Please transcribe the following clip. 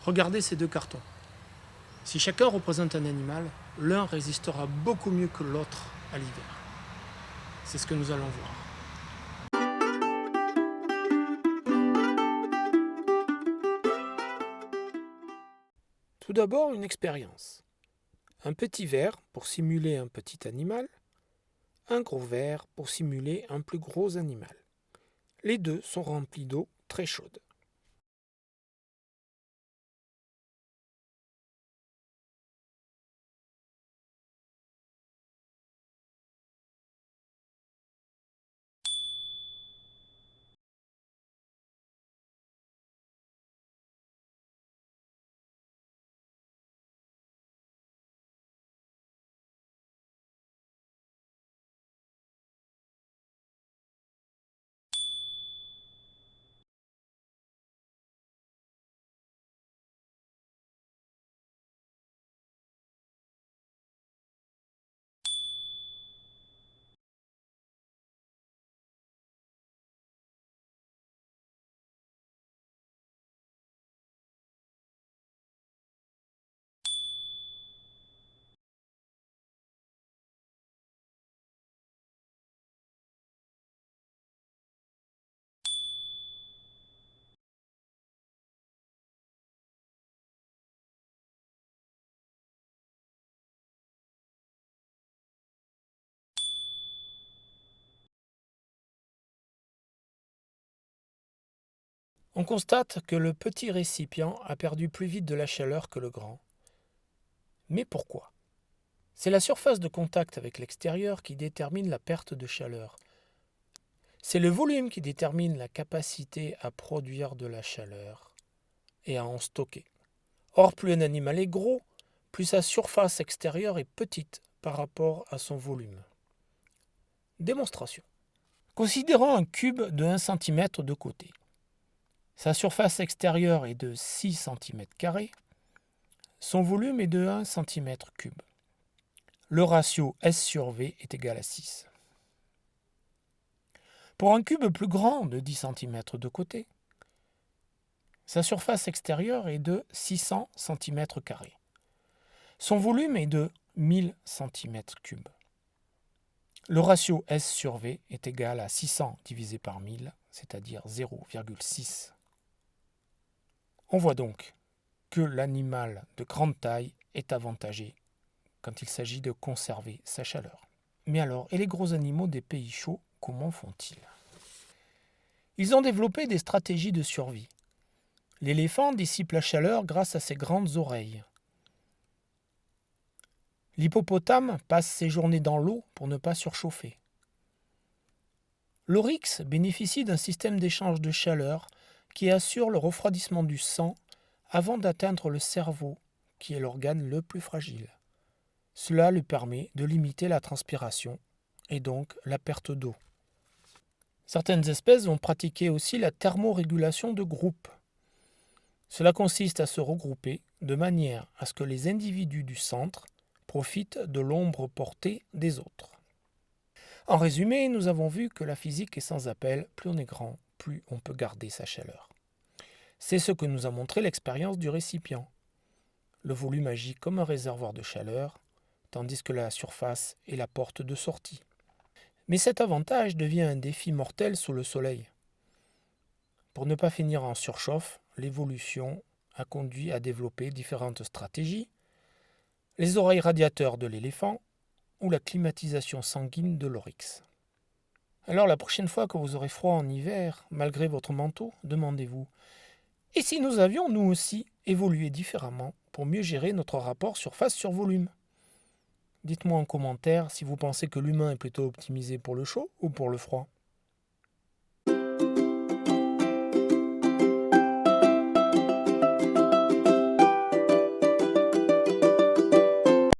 Regardez ces deux cartons. Si chacun représente un animal, l'un résistera beaucoup mieux que l'autre à l'hiver. C'est ce que nous allons voir. Tout d'abord, une expérience. Un petit verre pour simuler un petit animal, un gros verre pour simuler un plus gros animal. Les deux sont remplis d'eau très chaude. On constate que le petit récipient a perdu plus vite de la chaleur que le grand. Mais pourquoi ? C'est la surface de contact avec l'extérieur qui détermine la perte de chaleur. C'est le volume qui détermine la capacité à produire de la chaleur et à en stocker. Or, plus un animal est gros, plus sa surface extérieure est petite par rapport à son volume. Démonstration. Considérons un cube de 1 cm de côté. Sa surface extérieure est de 6 cm², son volume est de 1 cm3. Le ratio S sur V est égal à 6. Pour un cube plus grand de 10 cm de côté, sa surface extérieure est de 600 cm². Son volume est de 1000 cm3. Le ratio S sur V est égal à 600 divisé par 1000, c'est-à-dire 0,6. On voit donc que l'animal de grande taille est avantagé quand il s'agit de conserver sa chaleur. Mais alors, et les gros animaux des pays chauds, comment font-ils ? Ils ont développé des stratégies de survie. L'éléphant dissipe la chaleur grâce à ses grandes oreilles. L'hippopotame passe ses journées dans l'eau pour ne pas surchauffer. L'oryx bénéficie d'un système d'échange de chaleur qui assure le refroidissement du sang avant d'atteindre le cerveau, qui est l'organe le plus fragile. Cela lui permet de limiter la transpiration et donc la perte d'eau. Certaines espèces vont pratiquer aussi la thermorégulation de groupe. Cela consiste à se regrouper de manière à ce que les individus du centre profitent de l'ombre portée des autres. En résumé, nous avons vu que la physique est sans appel, plus on est grand, plus on peut garder sa chaleur. C'est ce que nous a montré l'expérience du récipient. Le volume agit comme un réservoir de chaleur, tandis que la surface est la porte de sortie. Mais cet avantage devient un défi mortel sous le soleil. Pour ne pas finir en surchauffe, l'évolution a conduit à développer différentes stratégies, les oreilles radiateurs de l'éléphant ou la climatisation sanguine de l'oryx. Alors la prochaine fois que vous aurez froid en hiver, malgré votre manteau, demandez-vous « Et si nous avions nous aussi évolué différemment pour mieux gérer notre rapport surface sur volume ?» Dites-moi en commentaire si vous pensez que l'humain est plutôt optimisé pour le chaud ou pour le froid.